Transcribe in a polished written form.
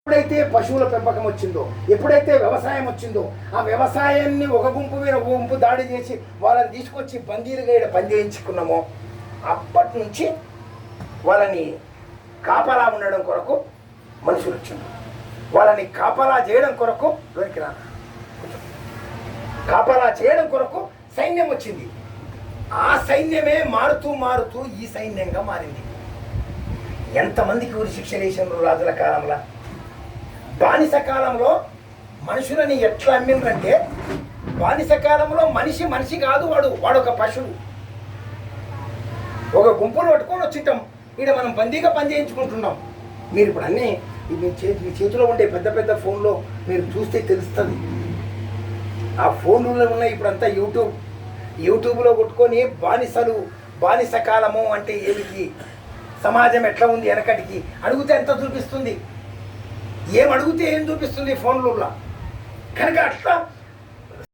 ఎప్పుడైతే పశువుల పెంపకం వచ్చిందో, ఎప్పుడైతే వ్యవసాయం వచ్చిందో, ఆ వ్యవసాయాన్ని ఒక గుంపు మీద ఒక గుంపు దాడి చేసి వాళ్ళని తీసుకొచ్చి బందీలుగా పని చేయించుకున్నామో అప్పటి నుంచి వాళ్ళని కాపలా ఉండడం కొరకు మనుషులు వచ్చిండ్రు. వాళ్ళని కాపలా చేయడం కొరకు కాపలా చేయడం కొరకు సైన్యం వచ్చింది. ఆ సైన్యమే మారుతూ మారుతూ ఈ సైన్యంగా మారింది. ఎంతమందికి ఉరి శిక్ష వేసినారు రాజుల కాలంలో. బానిస కాలంలో మనుషులని ఎట్లా అమ్మిందంటే, బానిస కాలంలో మనిషి కాదు, వాడు ఒక పశువు. ఒక గుంపులు పట్టుకొని వచ్చింటాం, ఇక్కడ మనం బందీగా పని చేయించుకుంటున్నాం. మీరు ఇప్పుడు అన్నీ మీ చేతిలో ఉండే పెద్ద పెద్ద ఫోన్లో మీరు చూస్తే తెలుస్తుంది. ఆ ఫోన్లలో ఉన్న ఇప్పుడంతా యూట్యూబ్లో కొట్టుకొని బానిస కాలము అంటే ఏమిటి, సమాజం ఎట్లా ఉంది వెనకటికి అడిగితే ఎంత చూపిస్తుంది, ఏం అడిగితే ఏం చూపిస్తుంది ఫోన్లలో. కనుక అట్లా